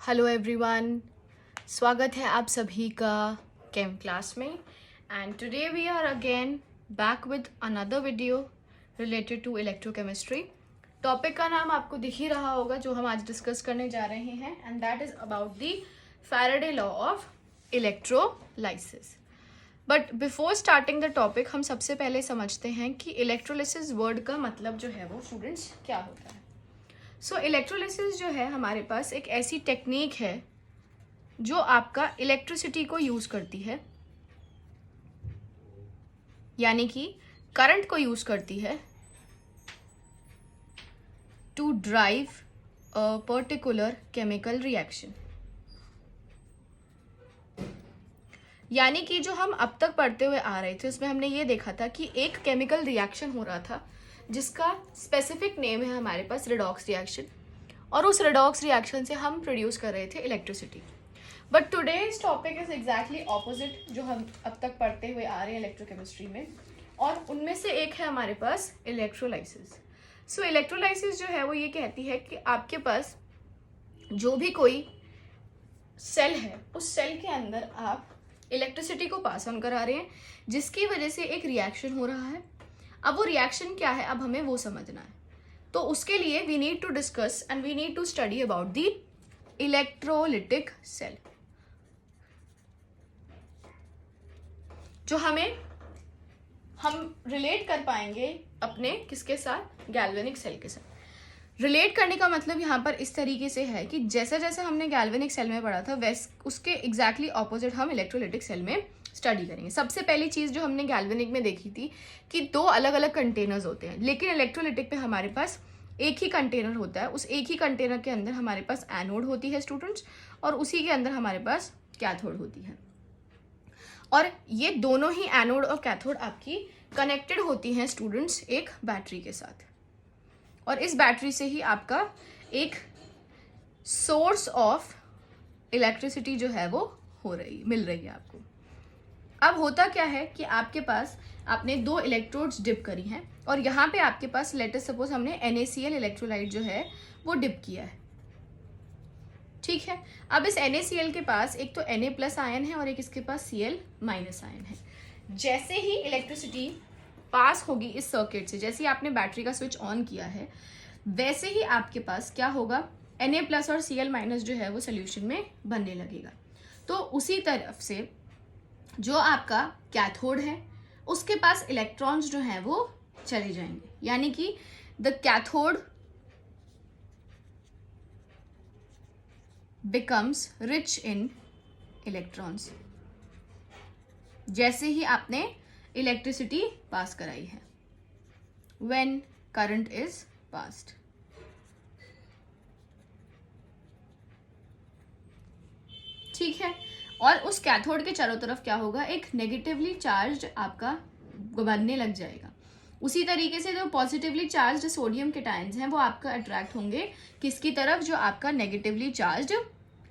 Hello everyone, स्वागत है आप सभी का केम क्लास में। And today we are again back with another video related to electrochemistry. Topic का नाम आपको दिख ही रहा होगा जो हम आज डिस्कस करने जा रहे हैं, and that is about the Faraday law of electrolysis. But before starting the topic हम सबसे पहले समझते हैं कि इलेक्ट्रोलिसिस वर्ड का मतलब जो है वो स्टूडेंट्स क्या होता है। सो इलेक्ट्रोलिसिस जो है हमारे पास एक ऐसी टेक्निक है जो आपका इलेक्ट्रिसिटी को यूज करती है, यानी कि करंट को यूज करती है to drive a particular chemical reaction. यानी कि जो हम अब तक पढ़ते हुए आ रहे थे उसमें हमने ये देखा था कि एक केमिकल रिएक्शन हो रहा था जिसका स्पेसिफिक नेम है हमारे पास रिडॉक्स रिएक्शन, और उस रिडॉक्स रिएक्शन से हम प्रोड्यूस कर रहे थे electricity. But today's topic is exactly opposite जो हम अब तक पढ़ते हुए आ रहे हैं इलेक्ट्रोकेमिस्ट्री में, और उनमें से एक है हमारे पास इलेक्ट्रोलाइसिस। सो इलेक्ट्रोलाइसिस जो है वो ये कहती है कि आपके पास जो भी कोई सेल है उस सेल के अंदर आप इलेक्ट्रिसिटी को पास ऑन करा रहे हैं जिसकी वजह से एक रिएक्शन हो रहा है। अब वो रिएक्शन क्या है, अब हमें वो समझना है। तो उसके लिए we need to discuss and we need to study about the electrolytic cell, जो हम रिलेट कर पाएंगे अपने किसके साथ, गैल्वेनिक सेल के साथ। रिलेट करने का मतलब यहाँ पर इस तरीके से है कि जैसे जैसे हमने गैल्वेनिक सेल में पढ़ा था वैसे उसके एग्जैक्टली ऑपोजिट हम इलेक्ट्रोलिटिक सेल में स्टडी करेंगे। सबसे पहली चीज जो हमने गैल्वेनिक में देखी थी कि दो अलग अलग कंटेनर्स होते हैं, लेकिन इलेक्ट्रोलिटिक पे हमारे पास एक ही कंटेनर होता है। उस एक ही कंटेनर के अंदर हमारे पास एनोड होती है स्टूडेंट्स, और उसी के अंदर हमारे पास कैथोड होती है। और ये दोनों ही एनोड और कैथोड आपकी कनेक्टेड होती हैं स्टूडेंट्स एक बैटरी के साथ, और इस बैटरी से ही आपका एक सोर्स ऑफ इलेक्ट्रिसिटी जो है वो मिल रही है आपको। अब होता क्या है कि आपके पास आपने दो इलेक्ट्रोड्स डिप करी हैं, और यहाँ पे आपके पास लेटेस्ट सपोज हमने NaCl इलेक्ट्रोलाइट जो है वो डिप किया है, ठीक है। अब इस NaCl के पास एक तो Na+ आयन है और एक इसके पास Cl- आयन है। जैसे ही इलेक्ट्रिसिटी पास होगी इस सर्किट से, जैसे ही आपने बैटरी का स्विच ऑन किया है, वैसे ही आपके पास क्या होगा, Na+ और Cl- जो है वो सोल्यूशन में बनने लगेगा। तो उसी तरफ से जो आपका कैथोड है उसके पास इलेक्ट्रॉन्स जो हैं वो चले जाएंगे, यानी कि the cathode becomes rich in electrons जैसे ही आपने इलेक्ट्रिसिटी पास कराई है, व्हेन करंट इज पास्ड। ठीक है, और उस कैथोड के चारों तरफ क्या होगा, एक नेगेटिवली चार्ज आपका बनने लग जाएगा। उसी तरीके से जो पॉजिटिवली चार्ज सोडियम केटायंस हैं वो आपका अट्रैक्ट होंगे किसकी तरफ, जो आपका नेगेटिवली चार्ज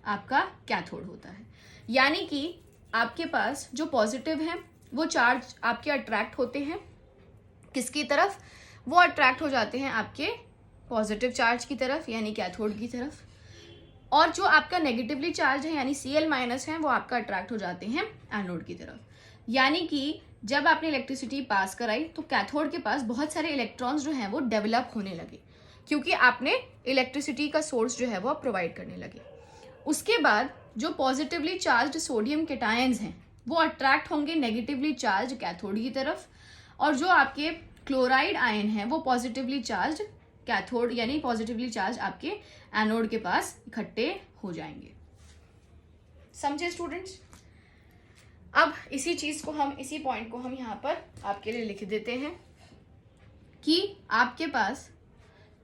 आपका कैथोड होता है। यानी कि आपके पास जो पॉजिटिव है वो चार्ज आपके अट्रैक्ट होते हैं किसकी तरफ, वो अट्रैक्ट हो जाते हैं आपके पॉजिटिव चार्ज की तरफ यानी कैथोड की तरफ, और जो आपका नेगेटिवली चार्ज है यानी Cl- है वो आपका अट्रैक्ट हो जाते हैं एनोड की तरफ। यानी कि जब आपने इलेक्ट्रिसिटी पास कराई तो कैथोड के पास बहुत सारे इलेक्ट्रॉन्स जो हैं वो डेवलप होने लगे, क्योंकि आपने इलेक्ट्रिसिटी का सोर्स जो है वो प्रोवाइड करने लगे। उसके बाद जो पॉजिटिवली चार्ज सोडियम केटायंस हैं वो अट्रैक्ट होंगे नेगेटिवली चार्ज कैथोड की तरफ, और जो आपके क्लोराइड आयन है वो पॉजिटिवली चार्ज कैथोड यानी पॉजिटिवली चार्ज आपके एनोड के पास इकट्ठे हो जाएंगे। समझे स्टूडेंट्स? अब इसी चीज को इसी पॉइंट को हम यहां पर आपके लिए लिख देते हैं कि आपके पास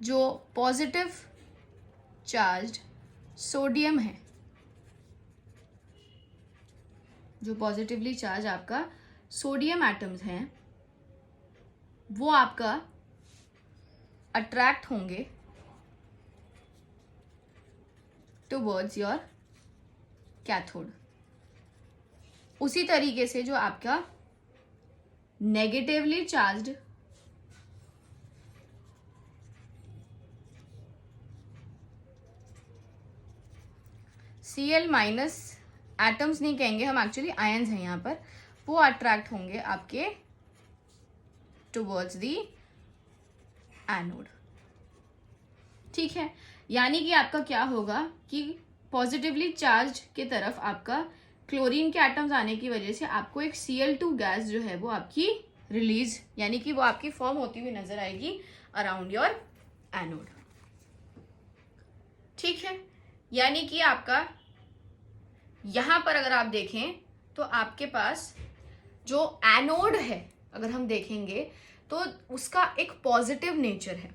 जो पॉजिटिव चार्ज सोडियम है, जो पॉजिटिवली चार्ज आपका सोडियम एटम्स हैं वो आपका अट्रैक्ट होंगे टुवर्ड्स योर कैथोड। उसी तरीके से जो आपका negatively charged Cl minus atoms नहीं कहेंगे हम, एक्चुअली आयन्स हैं यहाँ पर, वो अट्रैक्ट होंगे आपके टुवर्ड्स दी एनोड। ठीक है, यानी कि आपका क्या होगा कि पॉजिटिवली चार्ज के तरफ आपका क्लोरीन के एटम्स आने की वजह से आपको एक Cl2 गैस जो है वो आपकी रिलीज, यानी कि वो आपकी फॉर्म होती हुई नजर आएगी अराउंड योर एनोड। ठीक है, यानी कि आपका यहां पर अगर आप देखें तो आपके पास जो एनोड है अगर हम देखेंगे तो उसका एक पॉजिटिव नेचर है,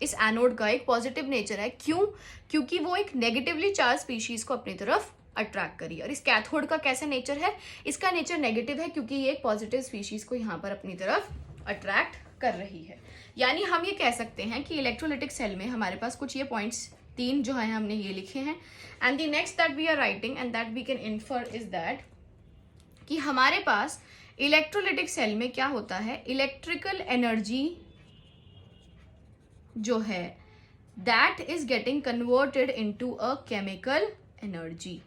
इस एनोड का एक पॉजिटिव नेचर है। क्यों? क्योंकि वो एक नेगेटिवली चार्ज स्पीशीज को अपनी तरफ अट्रैक्ट करी। और इस कैथोड का कैसा नेचर है? इसका नेचर नेगेटिव है क्योंकि ये एक पॉजिटिव स्पीशीज को यहाँ पर अपनी तरफ अट्रैक्ट कर रही है। यानी हम ये कह सकते हैं कि इलेक्ट्रोलिटिक सेल में हमारे पास कुछ ये पॉइंट्स 3 जो है हमने ये लिखे हैं। And the next that we are writing and that we can infer is that कि हमारे पास इलेक्ट्रोलिटिक सेल में क्या होता है, इलेक्ट्रिकल एनर्जी जो है that is getting converted into a chemical energy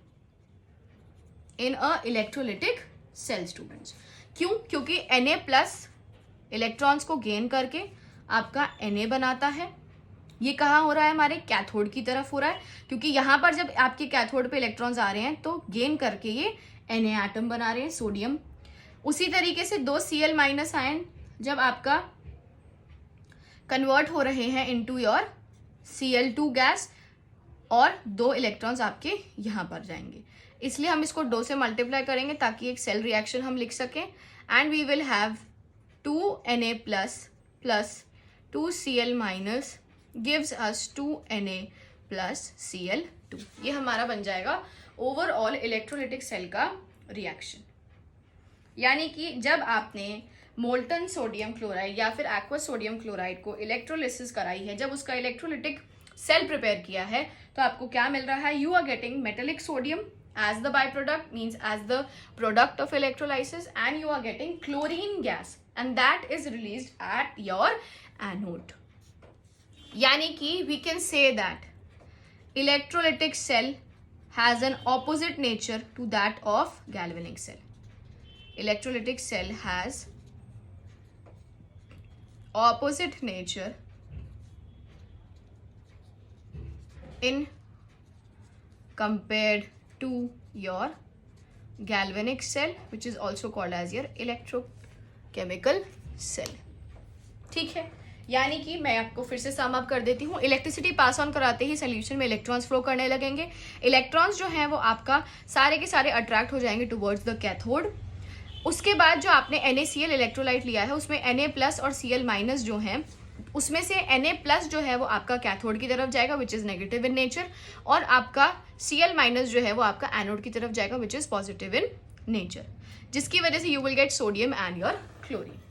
in a electrolytic cell students. क्यों? क्योंकि Na+ इलेक्ट्रॉन्स को गेन करके आपका Na बनाता है। ये कहाँ हो रहा है? हमारे कैथोड की तरफ हो रहा है, क्योंकि यहाँ पर जब आपके कैथोड पे इलेक्ट्रॉन्स आ रहे हैं तो गेन करके ये Na एटम बना रहे हैं, सोडियम। उसी तरीके से 2 Cl- आयन जब आपका कन्वर्ट हो रहे हैं इनटू योर Cl2 गैस और 2 इलेक्ट्रॉन्स आपके यहाँ पर जाएंगे, इसलिए हम इसको 2 से मल्टीप्लाई करेंगे ताकि एक सेल रिएक्शन हम लिख सकें। And we will have 2 Na+ plus 2 Cl- gives us 2 Na plus Cl2। ये हमारा बन जाएगा ओवरऑल इलेक्ट्रोलिटिक सेल का रिएक्शन। यानी कि जब आपने मोल्टन सोडियम क्लोराइड या फिर एक्वस सोडियम क्लोराइड को इलेक्ट्रोलिसिस कराई है, जब उसका इलेक्ट्रोलिटिक सेल प्रिपेयर किया है, तो आपको क्या मिल रहा है? You are getting metallic sodium as the byproduct, means as the product of electrolysis, and you are getting chlorine gas and that is released at your anode. यानी कि we can say that electrolytic cell has an opposite nature to that of galvanic cell. Electrolytic cell has opposite nature in compared to your galvanic cell, which is also called as your electrochemical cell. ठीक है, यानी कि मैं आपको फिर से sum up कर देती हूँ। इलेक्ट्रिसिटी पास ऑन कराते ही सोल्यूशन में इलेक्ट्रॉन्स फ्लो करने लगेंगे। इलेक्ट्रॉन्स जो हैं वो आपका सारे के सारे अट्रैक्ट हो जाएंगे टुवर्ड्स द कैथोड। उसके बाद जो आपने NaCl इलेक्ट्रोलाइट लिया है उसमें Na+ और Cl- जो हैं उसमें से Na+ जो है वो आपका कैथोड की तरफ जाएगा which is negative in nature, और आपका Cl- जो है वो आपका एनोड की तरफ जाएगा which is positive in nature, जिसकी वजह से you will get sodium and your chlorine.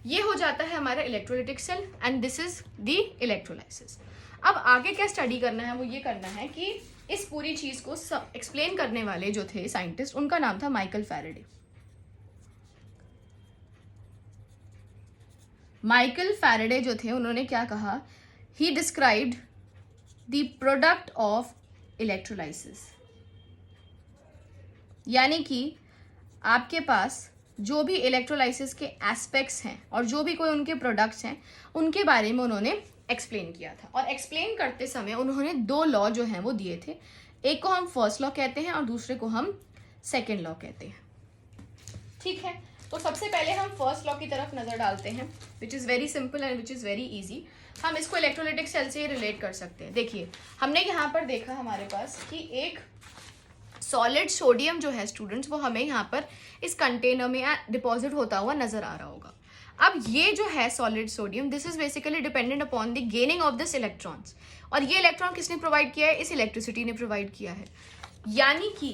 ये हो जाता है हमारा electrolytic cell and this is the electrolysis. अब आगे क्या स्टडी करना है? वो ये करना है कि इस पूरी चीज को एक्सप्लेन करने वाले जो थे साइंटिस्ट, उनका नाम था माइकल फैराडे। माइकल फैराडे जो थे उन्होंने क्या कहा? ही described the product of electrolysis. यानी कि आपके पास जो भी इलेक्ट्रोलाइसिस के एस्पेक्ट्स हैं और जो भी कोई उनके प्रोडक्ट्स हैं उनके बारे में उन्होंने एक्सप्लेन किया था। और एक्सप्लेन करते समय उन्होंने 2 लॉ जो हैं वो दिए थे, एक को हम फर्स्ट लॉ कहते हैं और दूसरे को हम सेकेंड लॉ कहते हैं। ठीक है, तो सबसे पहले हम फर्स्ट लॉ की तरफ नजर डालते हैं which is very simple and which is very easy. हम इसको इलेक्ट्रोलिटिक सेल से रिलेट कर सकते हैं। देखिए, हमने यहाँ पर देखा हमारे पास कि एक सॉलिड सोडियम जो है स्टूडेंट्स वो हमें यहाँ पर इस कंटेनर में डिपॉजिट होता हुआ नजर आ रहा होगा। अब ये जो है solid sodium, this is basically dependent upon the gaining of this electrons, और ये इलेक्ट्रॉन किसने प्रोवाइड किया है? इस इलेक्ट्रिसिटी ने प्रोवाइड किया है। यानी कि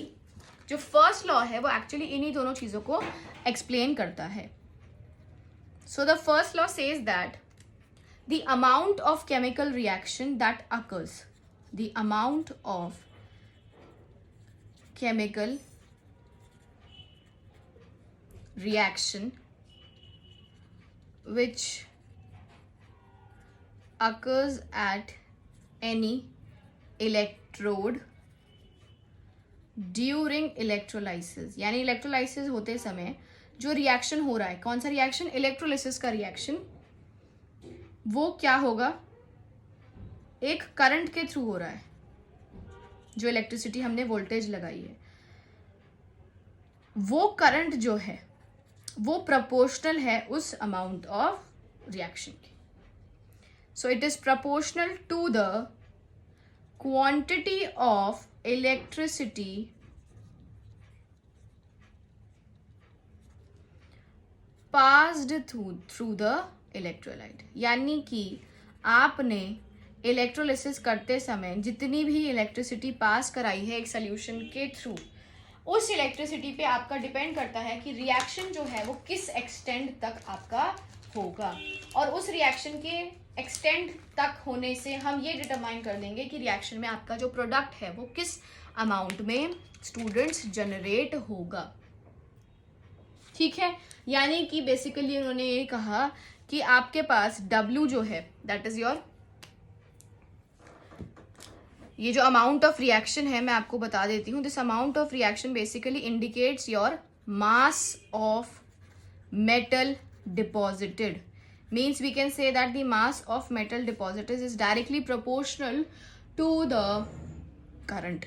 जो फर्स्ट लॉ है वो एक्चुअली इन्हीं दोनों चीजों को एक्सप्लेन करता है। So the first law says that the amount of chemical reaction that occurs, the amount of chemical reaction which occurs at any electrode during electrolysis, यानी इलेक्ट्रोलाइसिस होते समय जो रिएक्शन हो रहा है, कौन सा रिएक्शन, इलेक्ट्रोलिसिस का रिएक्शन, वो क्या होगा, एक करंट के थ्रू हो रहा है, जो इलेक्ट्रिसिटी हमने वोल्टेज लगाई है, वो करंट जो है वो प्रोपोर्शनल है उस अमाउंट ऑफ रिएक्शन के. So it is proportional to the quantity of electricity passed through the electrolyte. यानी कि आपने इलेक्ट्रोलिसिस करते समय जितनी भी इलेक्ट्रिसिटी पास कराई है एक सोल्यूशन के थ्रू, उस इलेक्ट्रिसिटी पे आपका डिपेंड करता है कि रिएक्शन जो है वो किस एक्सटेंड तक आपका होगा. और उस रिएक्शन के एक्सटेंड तक होने से हम ये डिटरमाइन कर देंगे कि रिएक्शन में आपका जो प्रोडक्ट है वो किस अमाउंट में स्टूडेंट्स जनरेट होगा. ठीक है, यानी कि बेसिकली उन्होंने ये कहा कि आपके पास W जो है दैट इज योर, ये जो अमाउंट ऑफ रिएक्शन है मैं आपको बता देती हूँ. This amount of reaction basically indicates your mass of metal deposited. Means we can say that the mass of metal deposited is directly proportional to the current.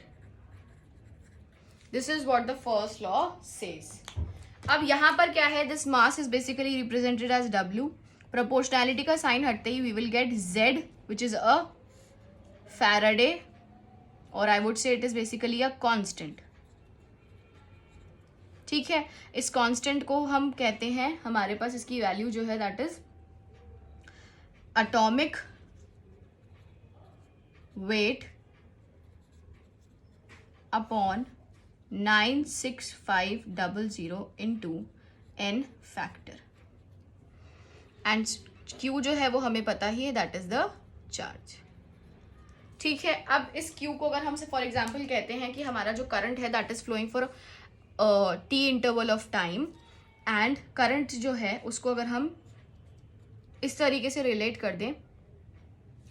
This is what the first law says. अब यहां पर क्या है, this mass is basically represented as W. Proportionality का sign हटते ही we will get Z which is a Faraday, और I would say it is basically a constant. ठीक है, इस कांस्टेंट को हम कहते हैं, हमारे पास इसकी वैल्यू जो है that is atomic weight upon 96500 into n factor. And Q जो है वो हमें पता ही है दैट इज द चार्ज. ठीक है, अब इस Q को अगर हम से फॉर एग्जाम्पल कहते हैं कि हमारा जो करंट है that is flowing for T interval of time, and current जो है उसको अगर हम इस तरीके से रिलेट कर दें,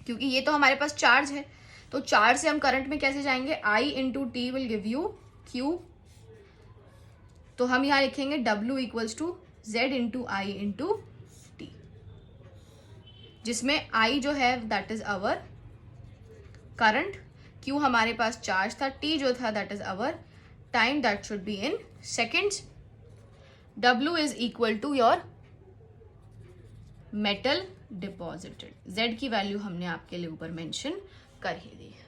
क्योंकि ये तो हमारे पास चार्ज है, तो चार्ज से हम करंट में कैसे जाएंगे, I into T will give you Q. तो हम यहां लिखेंगे W equals to Z into I into T, जिसमें I जो है that is our current, Q हमारे पास चार्ज था, T जो था that is our time, that should be in seconds. W is equal to your metal deposited. Z की value हमने आपके लिए ऊपर मेंशन कर ही दी है.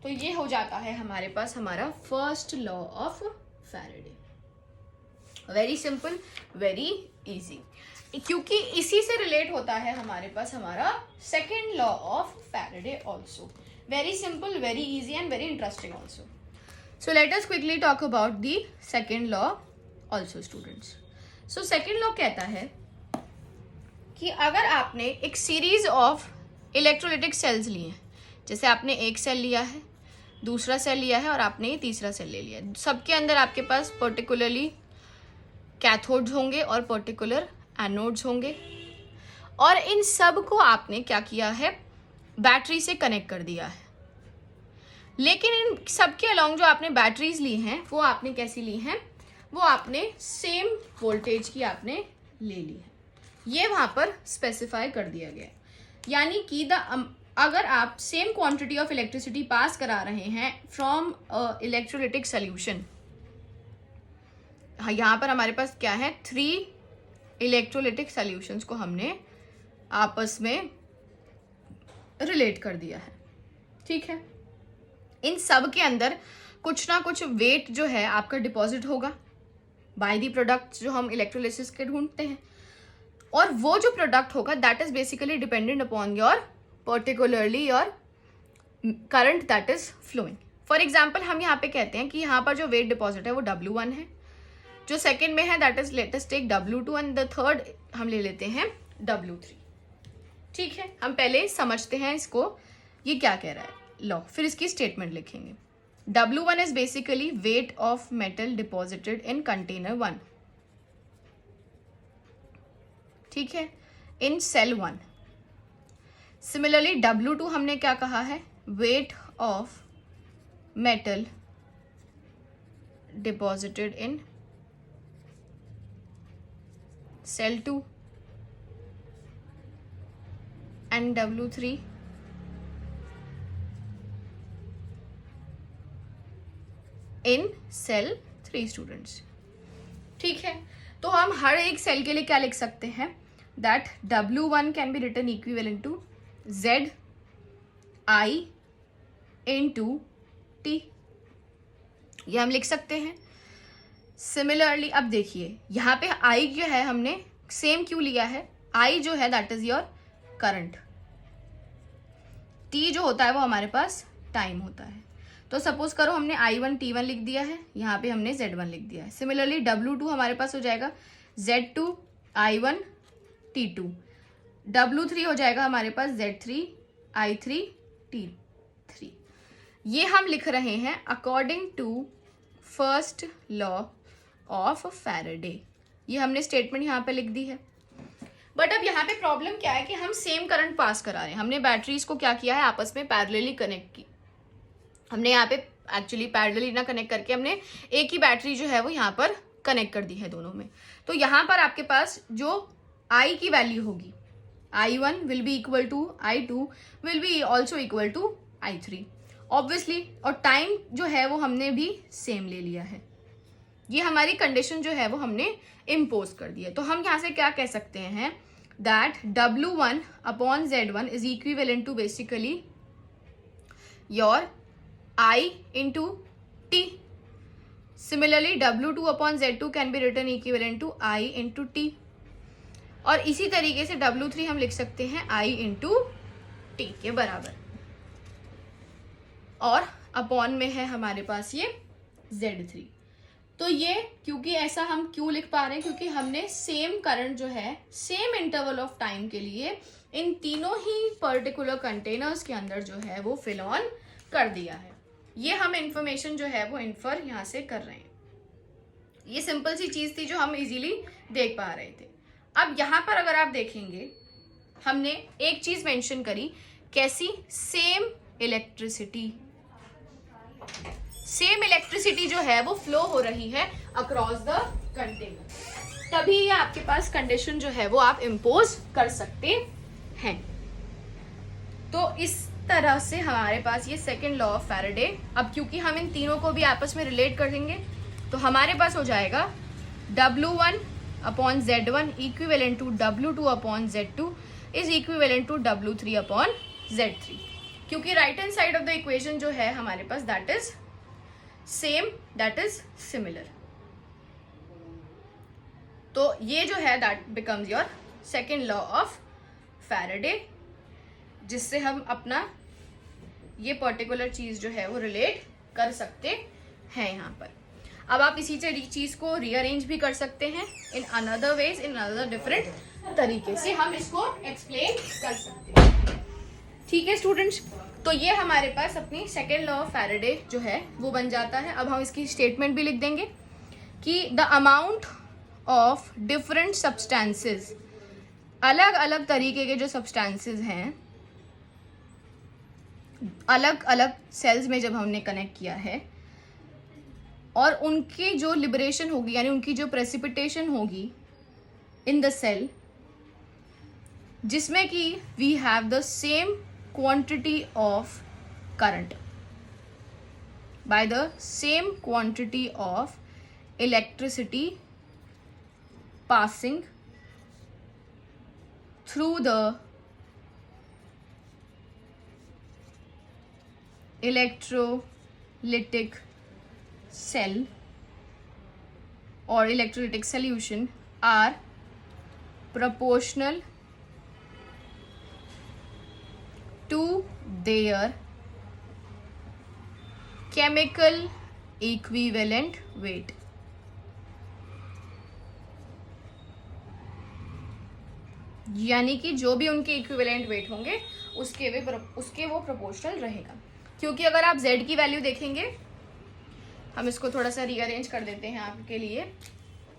तो ये हो जाता है हमारे पास हमारा first law of Faraday. Very simple, very easy, क्योंकि इसी से रिलेट होता है हमारे पास हमारा second law of Faraday also. Very simple, very easy and very interesting also. So let us quickly talk about the second law also students. So second law कहता है कि अगर आपने एक सीरीज ऑफ इलेक्ट्रोलिटिक सेल्स लिए हैं, जैसे आपने एक सेल लिया है, दूसरा सेल लिया है और आपने ये तीसरा सेल ले लिया है, सबके अंदर आपके पास पर्टिकुलरली कैथोड्स होंगे और पर्टिकुलर एनोड्स होंगे, और इन सब को आपने क्या किया है, बैटरी से कनेक्ट कर दिया है. लेकिन इन सबके अलॉन्ग जो आपने बैटरीज ली हैं वो आपने कैसी ली हैं, वो आपने सेम वोल्टेज की आपने ले ली है. ये वहां पर स्पेसिफाई कर दिया गया है. यानी कि अगर आप same quantity of electricity pass करा रहे हैं फ्रॉम इलेक्ट्रोलिटिक सोल्यूशन, यहाँ पर हमारे पास क्या है, 3 इलेक्ट्रोलिटिक सॉल्यूशंस को हमने आपस में रिलेट कर दिया है. ठीक है, इन सब के अंदर कुछ ना कुछ वेट जो है आपका डिपॉजिट होगा बाय दी प्रोडक्ट जो हम इलेक्ट्रोलिसिस के ढूंढते हैं, और वो जो प्रोडक्ट होगा that is basically dependent upon your particularly your current that is flowing. For example हम यहाँ पे कहते हैं कि यहाँ पर जो वेट डिपॉजिट है वो W1 है, जो सेकेंड में है that is let us take W2 and the third हम ले लेते हैं W3. ठीक है, हम पहले समझते हैं इसको, ये क्या कह रहा है लॉ, फिर इसकी स्टेटमेंट लिखेंगे. W1 is basically weight of metal deposited in container 1. ठीक है, इन सेल 1. सिमिलरली W2 हमने क्या कहा है, weight of metal deposited in cell 2 and W3 in cell 3 students. ठीक है, तो हम हर एक सेल के लिए क्या लिख सकते हैं, that W1 can be written equivalent to Z I into T, ये हम लिख सकते हैं। सिमिलरली अब देखिए यहाँ पे I जो है हमने सेम क्यों लिया है, I जो है that is your current, T जो होता है वो हमारे पास टाइम होता है। तो सपोज करो हमने I1 T1 लिख दिया है, यहाँ पे हमने Z1 लिख दिया है। सिमिलरली W2 हमारे पास हो जाएगा Z2 I1 T2, W3 हो जाएगा हमारे पास Z3 I3 T3। ये हम लिख रहे हैं according to first law of Faraday, ये हमने स्टेटमेंट यहाँ पे लिख दी है। बट अब यहाँ पे प्रॉब्लम क्या है कि हम सेम करंट पास करा रहे हैं। हमने बैटरीज को क्या किया है, आपस में पैरेलली कनेक्ट की। हमने यहाँ पे एक्चुअली पैरेलली ना कनेक्ट करके हमने एक ही बैटरी जो है वो यहाँ पर कनेक्ट कर दी है दोनों में। तो यहाँ पर आपके पास जो I की वैल्यू होगी, I1 will be equal to I2 will be also equal to I3 obviously, और टाइम जो है वो हमने भी सेम ले लिया है। ये हमारी कंडीशन जो है वो हमने इम्पोज कर दी है। तो हम यहाँ से क्या कह सकते हैं, that W1 upon Z1 is equivalent to basically your I into T. Similarly, W2 upon Z2 can be written equivalent to I into T. और इसी तरीके से W3 हम लिख सकते हैं I into T के बराबर, और अपॉन में है हमारे पास ये Z3। तो ये क्योंकि ऐसा हम क्यों लिख पा रहे हैं, क्योंकि हमने सेम करंट जो है सेम इंटरवल ऑफ टाइम के लिए इन तीनों ही पर्टिकुलर कंटेनर्स के अंदर जो है वो फिल ऑन कर दिया है। ये हम इंफॉर्मेशन जो है वो इन्फर यहाँ से कर रहे हैं। ये सिंपल सी चीज थी जो हम इजीली देख पा रहे थे। अब यहाँ पर अगर आप देखेंगे, हमने एक चीज मेंशन करी, कैसी, सेम इलेक्ट्रिसिटी जो है वो फ्लो हो रही है अक्रॉस द कंटेनर, तभी ये आपके पास कंडीशन जो है वो आप इम्पोज कर सकते हैं। तो इस तरह से हमारे पास ये सेकेंड लॉ ऑफ फैराडे। अब क्योंकि हम इन तीनों को भी आपस में रिलेट कर देंगे, तो हमारे पास हो जाएगा W1 upon Z1 equivalent to W2 upon Z2 is equivalent to W3 upon Z3, क्योंकि right hand side of the equation जो है हमारे पास that is same, that is similar. तो ये जो है that becomes your second law of Faraday, जिससे हम अपना ये पर्टिकुलर चीज जो है वो रिलेट कर सकते हैं यहाँ पर। अब आप इसी चीज को रीअरेंज भी कर सकते हैं in another ways, in another different तरीके से हम इसको एक्सप्लेन कर सकते हैं। ठीक है स्टूडेंट्स, तो ये हमारे पास अपनी सेकेंड लॉ ऑफ फैराडे जो है वो बन जाता है। अब हम इसकी स्टेटमेंट भी लिख देंगे कि the amount of different substances, अलग अलग तरीके के जो सब्सटेंसेस हैं अलग अलग सेल्स में जब हमने कनेक्ट किया है, और उनकी जो लिबरेशन होगी यानी उनकी जो प्रेसिपिटेशन होगी इन द सेल, जिसमें कि we have the same quantity of current by the same quantity of electricity passing through the electrolytic cell or electrolytic solution are proportional to their chemical equivalent weight. यानी कि जो भी उनके equivalent weight होंगे उसके वो प्रोपोर्शनल रहेगा। क्योंकि अगर आप z की वैल्यू देखेंगे, हम इसको थोड़ा सा रीअरेंज कर देते हैं आपके लिए।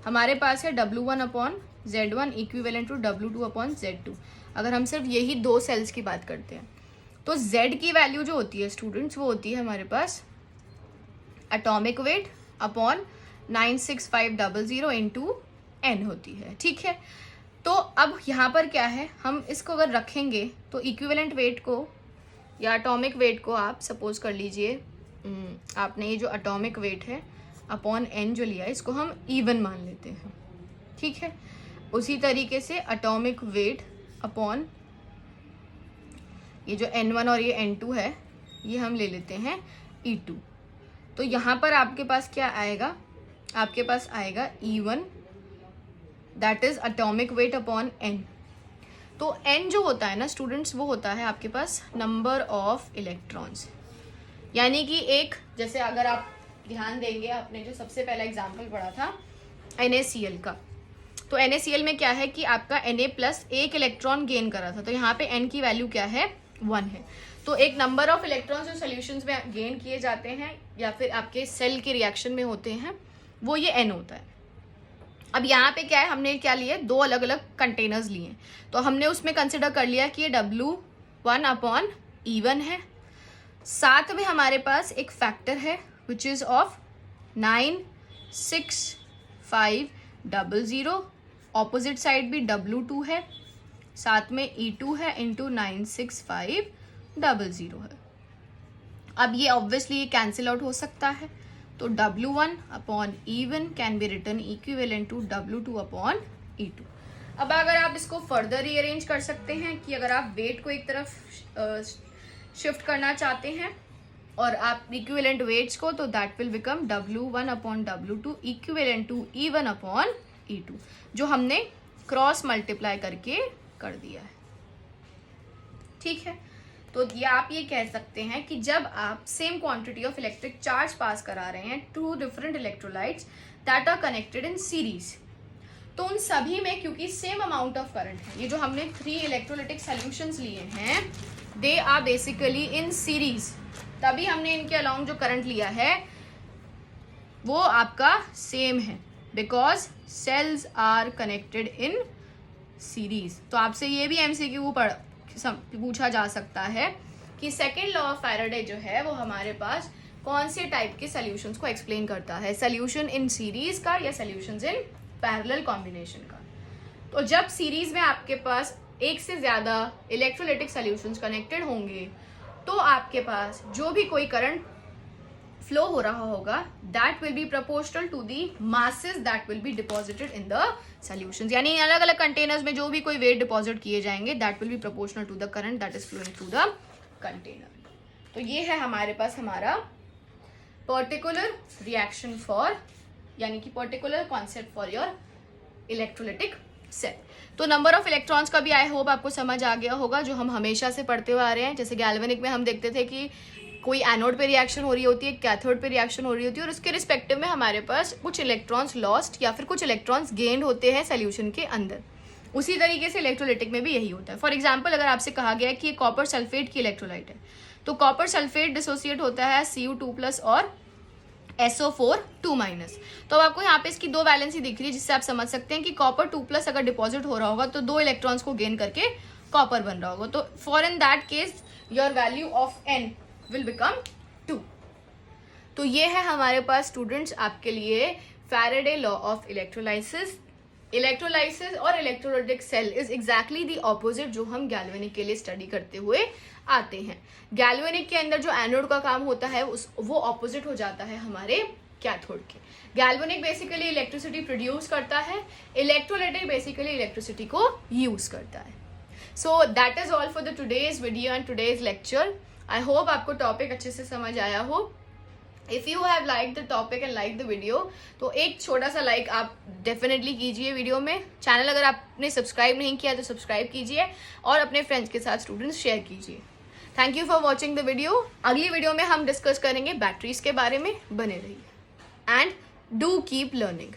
हमारे पास है W1 upon Z1 equivalent to W2 upon Z2। अगर हम सिर्फ यही दो सेल्स की बात करते हैं तो z की वैल्यू जो होती है स्टूडेंट्स, वो होती है हमारे पास atomic weight upon 96500 into n होती है, ठीक है। तो अब यहाँ पर क्या है, हम इसको अगर रखेंगे तो इक्विवेलेंट वेट को या एटॉमिक वेट को आप सपोज कर लीजिए, आपने ये जो एटॉमिक वेट है अपॉन n जो लिया है इसको हम इवन मान लेते हैं, ठीक है। उसी तरीके से एटॉमिक वेट अपॉन ये जो n1 और ये n2 है ये हम ले लेते हैं E2। तो यहाँ पर आपके पास क्या आएगा, आपके पास आएगा E1 that is atomic weight upon n। तो n जो होता है ना स्टूडेंट्स, वो होता है आपके पास नंबर ऑफ इलेक्ट्रॉन्स, यानी कि एक, जैसे अगर आप ध्यान देंगे आपने जो सबसे पहला एग्जाम्पल पढ़ा था NaCl का, तो NaCl में क्या है कि आपका Na प्लस एक इलेक्ट्रॉन गेन करा था, तो यहाँ पे n की वैल्यू क्या है 1 है। तो एक नंबर ऑफ इलेक्ट्रॉन्स जो सॉल्यूशंस में गेन किए जाते हैं या फिर आपके सेल के रिएक्शन में होते हैं वो ये n होता है। अब यहाँ पे क्या है, हमने क्या लिए, दो अलग अलग कंटेनर्स लिए, तो हमने उसमें कंसिडर कर लिया कि ये W1 अपॉन E1 है, साथ में हमारे पास एक फैक्टर है which is of 96500, opposite side भी W2 है, साथ में E2 है इंटू 96500 है। अब ये ऑब्वियसली ये कैंसिल आउट हो सकता है, तो W1 upon E1 can be written equivalent to W2 upon E2। अब अगर आप इसको फर्दर रीअरेंज कर सकते हैं कि अगर आप वेट को एक तरफ शिफ्ट करना चाहते हैं और आप इक्विवेलेंट वेट्स को, तो that will become W1 upon W2 equivalent to E1 upon E2, जो हमने क्रॉस मल्टीप्लाई करके कर दिया है, ठीक है। तो ये आप ये कह सकते हैं कि जब आप same quantity of electric charge pass करा रहे हैं to different electrolytes that are connected in series, तो उन सभी में क्योंकि सेम अमाउंट ऑफ करंट है, ये जो हमने 3 इलेक्ट्रोलाइटिक सॉल्यूशंस लिए हैं they are basically in series, तभी हमने इनके अलोंग जो करंट लिया है वो आपका सेम है, because cells are connected in series. तो आपसे ये भी MCQ पूछा जा सकता है कि सेकेंड लॉ ऑफ फैराडे जो है वो हमारे पास कौन से टाइप के सॉल्यूशंस को एक्सप्लेन करता है, सॉल्यूशन इन सीरीज का या सॉल्यूशंस इन पैरेलल कॉम्बिनेशन का। तो जब सीरीज में आपके पास एक से ज्यादा इलेक्ट्रोलाइटिक सॉल्यूशंस कनेक्टेड होंगे तो आपके पास जो भी कोई करंट फ्लो हो रहा होगा that will be proportional to the masses that will be deposited in the solutions, यानी अलग अलग कंटेनर्स में जो भी कोई वेट डिपॉजिट किए जाएंगे that will be proportional to the current that is flowing through the container. तो ये है हमारे पास हमारा पर्टिकुलर रिएक्शन फॉर, यानी कि particular concept for your electrolytic cell. तो नंबर ऑफ इलेक्ट्रॉन्स का भी आई होप आपको समझ आ गया होगा, जो हम हमेशा से पढ़ते हुए आ रहे हैं। जैसे गैल्वेनिक में हम देखते थे कि कोई एनोड पे रिएक्शन हो रही होती है, कैथोड पे रिएक्शन हो रही होती है, और उसके रिस्पेक्टिव में हमारे पास कुछ इलेक्ट्रॉन्स लॉस्ट या फिर कुछ इलेक्ट्रॉन्स गेन्ड होते हैं सॉल्यूशन के अंदर। उसी तरीके से इलेक्ट्रोलाइटिक में भी यही होता है। फॉर एग्जाम्पल अगर आपसे कहा गया है कि ये कॉपर सल्फेट की इलेक्ट्रोलाइट है, तो कॉपर सल्फेट डिसोसिएट होता है Cu2+ और SO4 2-। तो अब आपको यहाँ पे इसकी 2 वैलेंसी दिख रही है, जिससे आप समझ सकते हैं कि कॉपर 2+ अगर डिपॉजिट हो रहा होगा तो 2 इलेक्ट्रॉन्स को गेन करके कॉपर बन रहा होगा। तो for in that case your value of N will become 2। तो ये है हमारे पास स्टूडेंट्स आपके लिए Faraday law of electrolysis. Electrolysis और electrolytic cell is exactly the opposite जो हम गैल्वेनिक के लिए स्टडी करते हुए आते हैं। गैल्वेनिक के अंदर जो एनोड का काम होता है वो ऑपोजिट हो जाता है हमारे कैथोड के। गैल्वेनिक बेसिकली इलेक्ट्रिसिटी प्रोड्यूस करता है, इलेक्ट्रोलाइटिक बेसिकली इलेक्ट्रिसिटी को यूज करता है। So that is all for the today's video and today's lecture. I hope आपको टॉपिक अच्छे से समझ आया हो। If you have like the topic and like the video, तो एक छोटा सा लाइक आप डेफिनेटली कीजिए वीडियो में। चैनल अगर आपने सब्सक्राइब नहीं किया तो सब्सक्राइब कीजिए और अपने फ्रेंड्स के साथ स्टूडेंट्स शेयर कीजिए। Thank you for watching the video. अगली वीडियो में हम डिस्कस करेंगे बैटरीज के बारे में। बने रहिए एंड डू कीप लर्निंग।